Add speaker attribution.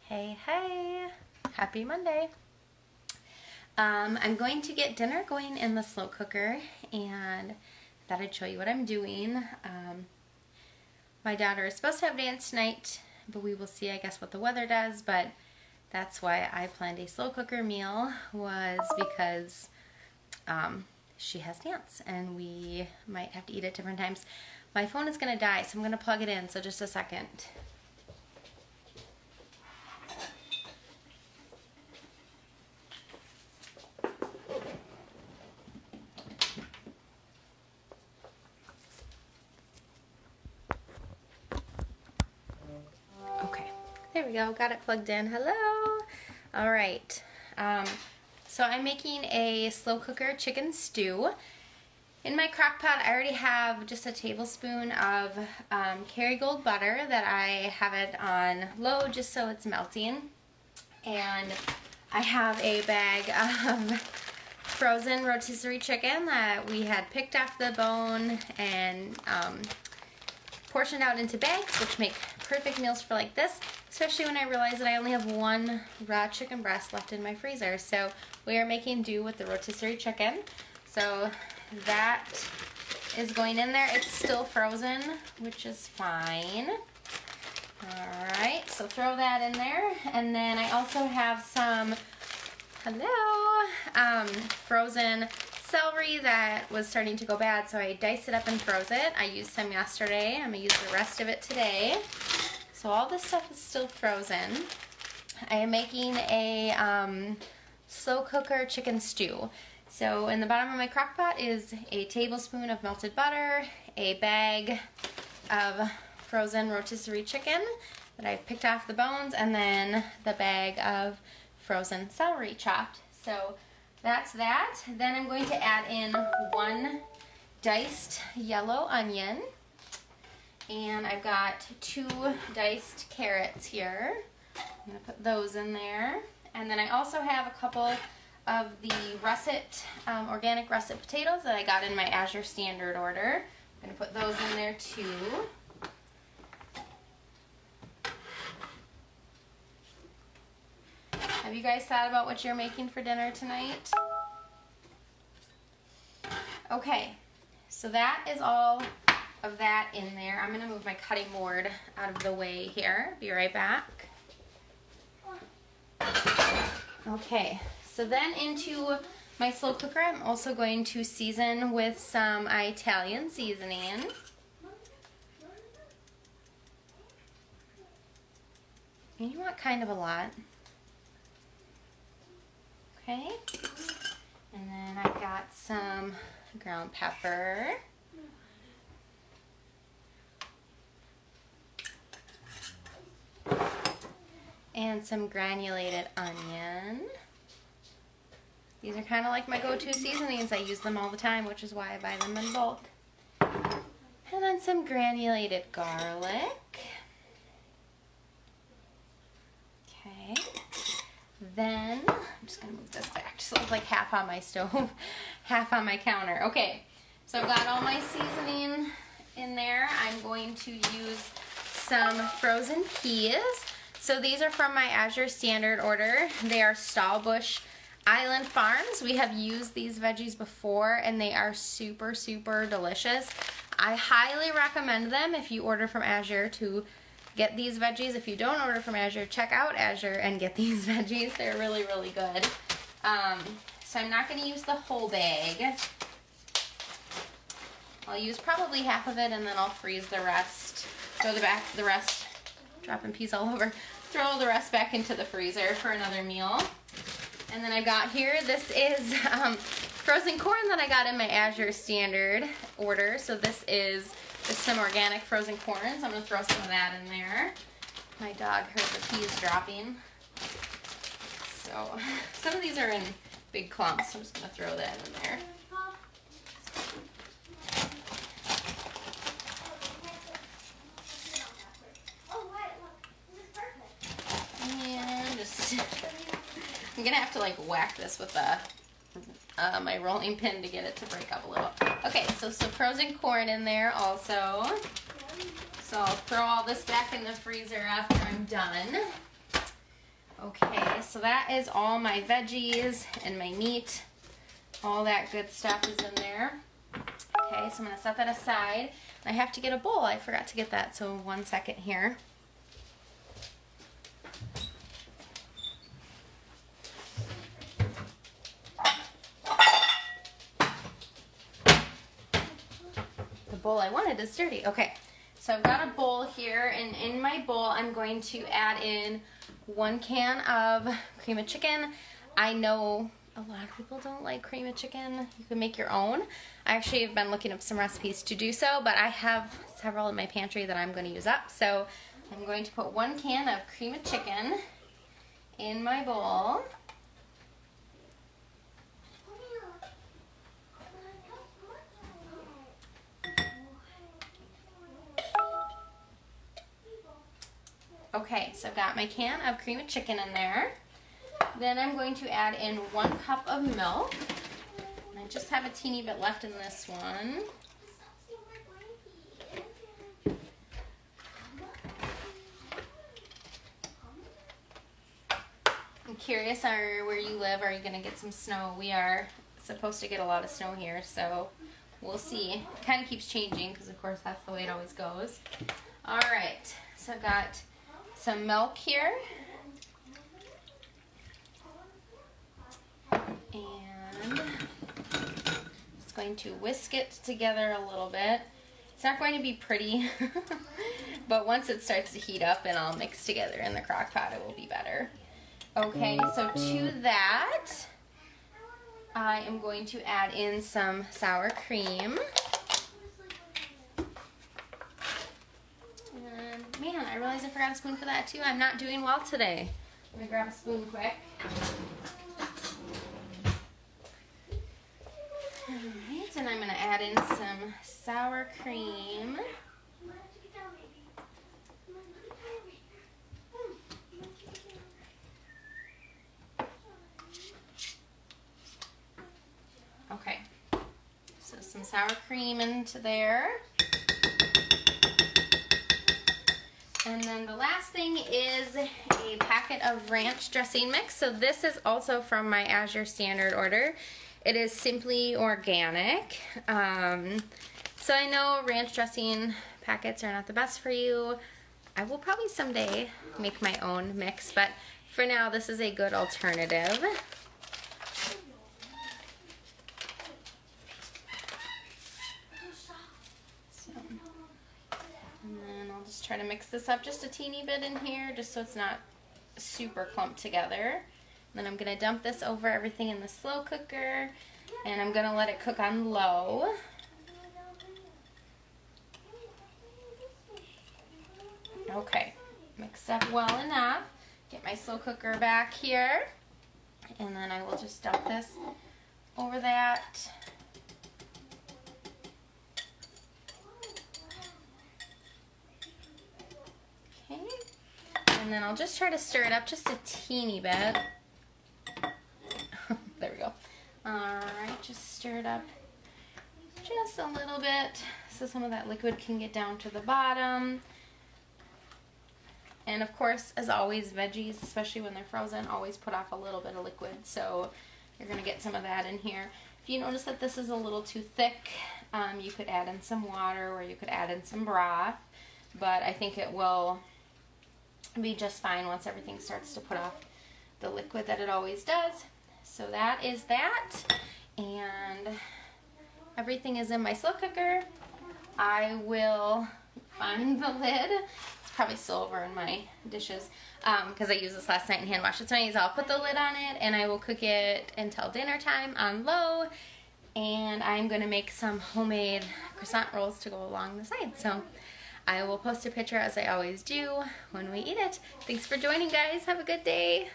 Speaker 1: Hey, hey, happy Monday. I'm going to get dinner going in the slow cooker, and I thought I'd show you what I'm doing. My daughter is supposed to have dance tonight, but we will see, I guess, what the weather does, but that's why I planned a slow cooker meal, was because she has dance, and we might have to eat at different times. My phone is going to die, so I'm going to plug it in, so just a second. Okay, there we go, got it plugged in. Hello. All right, so I'm making a slow cooker chicken stew. In my crock pot, I already have just a tablespoon of Kerrygold butter that I have it on low just so it's melting. And I have a bag of frozen rotisserie chicken that we had picked off the bone and portioned out into bags, which make perfect meals for like this, especially when I realize that I only have one raw chicken breast left in my freezer. So we are making do with the rotisserie chicken. So that is going in there. It's still frozen, which is fine. Alright, so throw that in there. And then I also have some, frozen celery that was starting to go bad, so I diced it up and froze it. I used some yesterday. I'm going to use the rest of it today. So all this stuff is still frozen. I am making a slow cooker chicken stew. So in the bottom of my crock pot is a tablespoon of melted butter, a bag of frozen rotisserie chicken that I've picked off the bones, and then the bag of frozen celery chopped. So that's that. Then I'm going to add in one diced yellow onion, and I've got 2 diced carrots here. I'm going to put those in there. And then I also have a couple of the russet, organic russet potatoes that I got in my Azure Standard order. I'm going to put those in there too. Have you guys thought about what you're making for dinner tonight? Okay, so that is all of that in there. I'm going to move my cutting board out of the way here. Be right back. Okay, so then into my slow cooker, I'm also going to season with some Italian seasoning. And you want kind of a lot. Okay, and then I've got some ground pepper. And some granulated onion. These are kind of like my go-to seasonings. I use them all the time, which is why I buy them in bulk. And then some granulated garlic. Okay. Then, I'm just going to move this back so it's like half on my stove, half on my counter. Okay, so I've got all my seasoning in there. I'm going to use some frozen peas. So these are from my Azure Standard order. They are Stahlbush Island Farms. We have used these veggies before, and they are super, super delicious. I highly recommend them if you order from Azure to get these veggies. If you don't order from Azure, check out Azure and get these veggies. They're really, really good. So I'm not going to use the whole bag. I'll use probably half of it, and then I'll freeze the rest. Throw the rest, dropping peas all over. Throw the rest back into the freezer for another meal. And then I've got here, this is frozen corn that I got in my Azure Standard order. So this is just some organic frozen corn, so I'm going to throw some of that in there. My dog heard the peas dropping. So some of these are in big clumps, so I'm just going to throw that in there. And just, I'm going to have to like whack this with my rolling pin to get it to break up a little. Okay, so some frozen corn in there also. So I'll throw all this back in the freezer after I'm done. Okay, so that is all my veggies and my meat. All that good stuff is in there. Okay, so I'm going to set that aside. I have to get a bowl. I forgot to get that, so 1 second here. The bowl I wanted is dirty. Okay, so I've got a bowl here, and in my bowl I'm going to add in 1 can of cream of chicken. I know a lot of people don't like cream of chicken. You can make your own. I actually have been looking up some recipes to do so, but I have several in my pantry that I'm going to use up. So I'm going to put 1 can of cream of chicken in my bowl. Okay, so I've got my can of cream of chicken in there. Then I'm going to add in 1 cup of milk. I just have a teeny bit left in this one. I'm curious where you live. Are you going to get some snow? We are supposed to get a lot of snow here, so we'll see. It kind of keeps changing because, of course, that's the way it always goes. All right, so I've got some milk here. And just going to whisk it together a little bit. It's not going to be pretty, but once it starts to heat up and all mix together in the crock pot, it will be better. Okay, so to that, I am going to add in some sour cream. And man, I realized I forgot a spoon for that too. I'm not doing well today. Let me grab a spoon quick. Alright, and I'm going to add in some sour cream. Okay, so some sour cream into there. And then the last thing is a packet of ranch dressing mix. So this is also from my Azure Standard order. It is Simply Organic. So I know ranch dressing packets are not the best for you. I will probably someday make my own mix, but for now this is a good alternative. And then I'll just try to mix this up just a teeny bit in here, just so it's not super clumped together. Then I'm going to dump this over everything in the slow cooker, and I'm going to let it cook on low. Okay, mixed up well enough. Get my slow cooker back here, and then I will just dump this over that. Okay, and then I'll just try to stir it up just a teeny bit. There we go. Alright, just stir it up just a little bit so some of that liquid can get down to the bottom. And of course, as always, veggies, especially when they're frozen, always put off a little bit of liquid, so you're going to get some of that in here. If you notice that this is a little too thick, you could add in some water or you could add in some broth, but I think it will be just fine once everything starts to put off the liquid that it always does. So that is that, and everything is in my slow cooker. I will find the lid. It's probably still over in my dishes because I used this last night and hand washed it. So anyways, I'll put the lid on it and I will cook it until dinner time on low. And I'm going to make some homemade croissant rolls to go along the side. So I will post a picture as I always do when we eat it. Thanks for joining, guys. Have a good day.